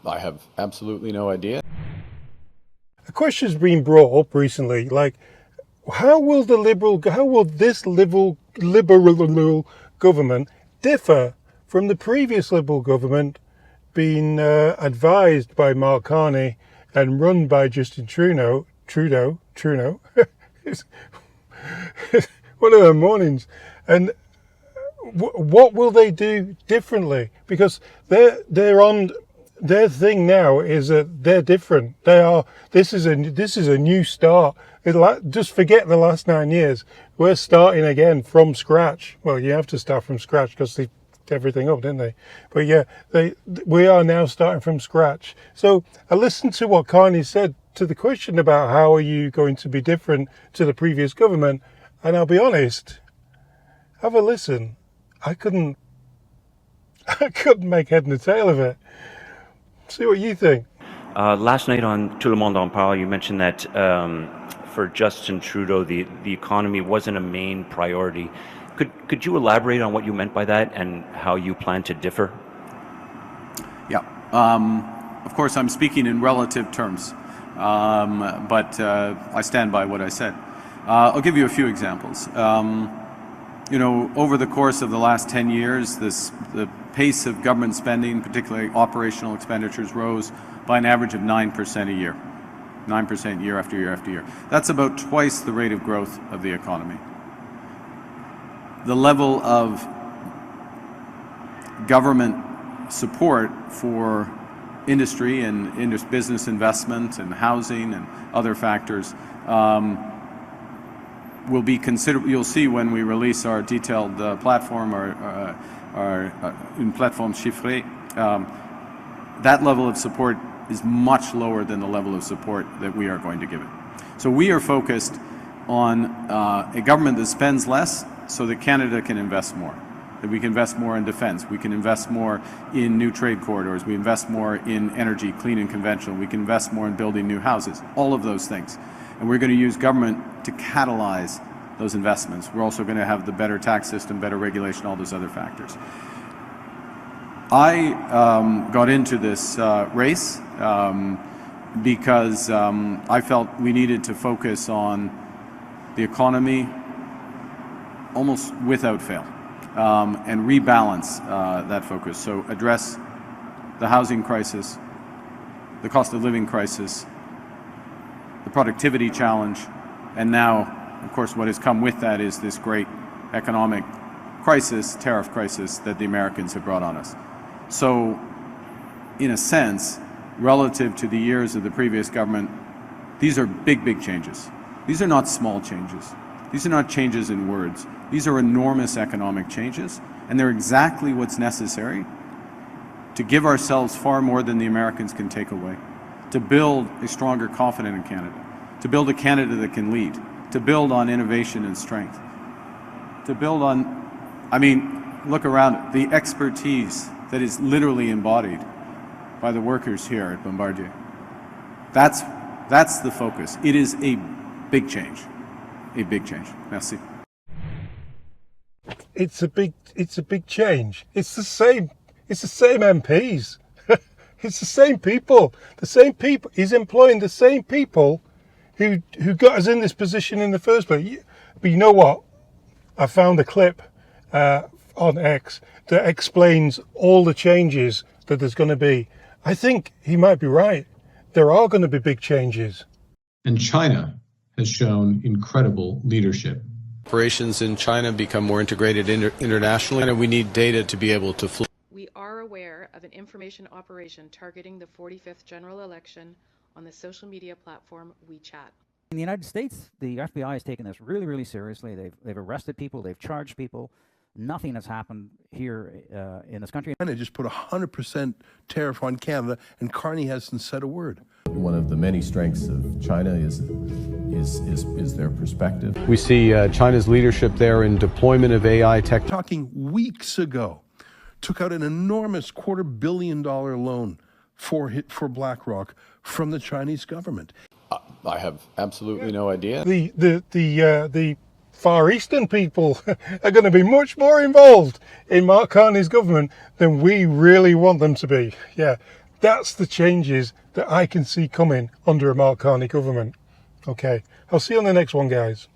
I have absolutely no idea. A question's been brought up recently, like, how will this liberal government differ from the previous Liberal government being advised by Mark Carney and run by Justin Trudeau? It's one of the mornings. And what will they do differently? Because they're on their thing now is that they're different. This is a new start. Just forget the last 9 years. We're starting again from scratch. Well, you have to start from scratch because they everything up, didn't they? But yeah, we are now starting from scratch. So I listened to what Carney said to the question about how are you going to be different to the previous government, and I'll be honest, have a listen. I couldn't make head and tail of it. See what you think. Last night on Tout le monde en parle, you mentioned that for Justin Trudeau, the economy wasn't a main priority. Could you elaborate on what you meant by that and how you plan to differ? Yeah. Of course, I'm speaking in relative terms, but I stand by what I said. I'll give you a few examples. Over the course of the last 10 years, the pace of government spending, particularly operational expenditures, rose by an average of 9% a year. 9% year after year after year. That's about twice the rate of growth of the economy. The level of government support for industry and business investment and housing and other factors will be considerable. You'll see when we release our detailed platform, our platform chiffrée, that level of support is much lower than the level of support that we are going to give it. So we are focused on a government that spends less so that Canada can invest more, that we can invest more in defense, we can invest more in new trade corridors, we invest more in energy, clean and conventional, we can invest more in building new houses, all of those things. And we're going to use government to catalyze those investments. We're also going to have the better tax system, better regulation, all those other factors. I got into this race because I felt we needed to focus on the economy almost without fail and rebalance that focus. So address the housing crisis, the cost of living crisis, the productivity challenge, and now, of course, what has come with that is this great economic crisis, tariff crisis that the Americans have brought on us. So, in a sense, relative to the years of the previous government, these are big, big changes. These are not small changes. These are not changes in words. These are enormous economic changes, and they're exactly what's necessary to give ourselves far more than the Americans can take away, to build a stronger, confident Canada, to build a Canada that can lead, to build on innovation and strength, to build on, look around, the expertise that is literally embodied by the workers here at Bombardier. That's the focus. It is a big change. A big change. Merci. It's a big change. It's the same MPs. It's the same people. The same people. He's employing the same people who got us in this position in the first place. But you know what? I found a clip on X that explains all the changes that there's going to be. I think he might be right. There are going to be big changes. And China has shown incredible leadership. Operations in China become more integrated internationally, and we need data to be able to fly. We are aware of an information operation targeting the 45th general election on the social media platform WeChat. In the United States, the FBI has taken this really, really seriously. They've arrested people, they've charged people. Nothing has happened here in this country. China just put 100% tariff on Canada, and Carney hasn't said a word. One of the many strengths of China is their perspective. We see China's leadership there in deployment of AI tech. Talking weeks ago, took out an enormous $250 million loan for BlackRock from the Chinese government. I have absolutely no idea. The Far Eastern people are going to be much more involved in Mark Carney's government than we really want them to be. Yeah, That's the changes that I can see coming under a Mark Carney government. Okay, I'll see you on the next one, guys.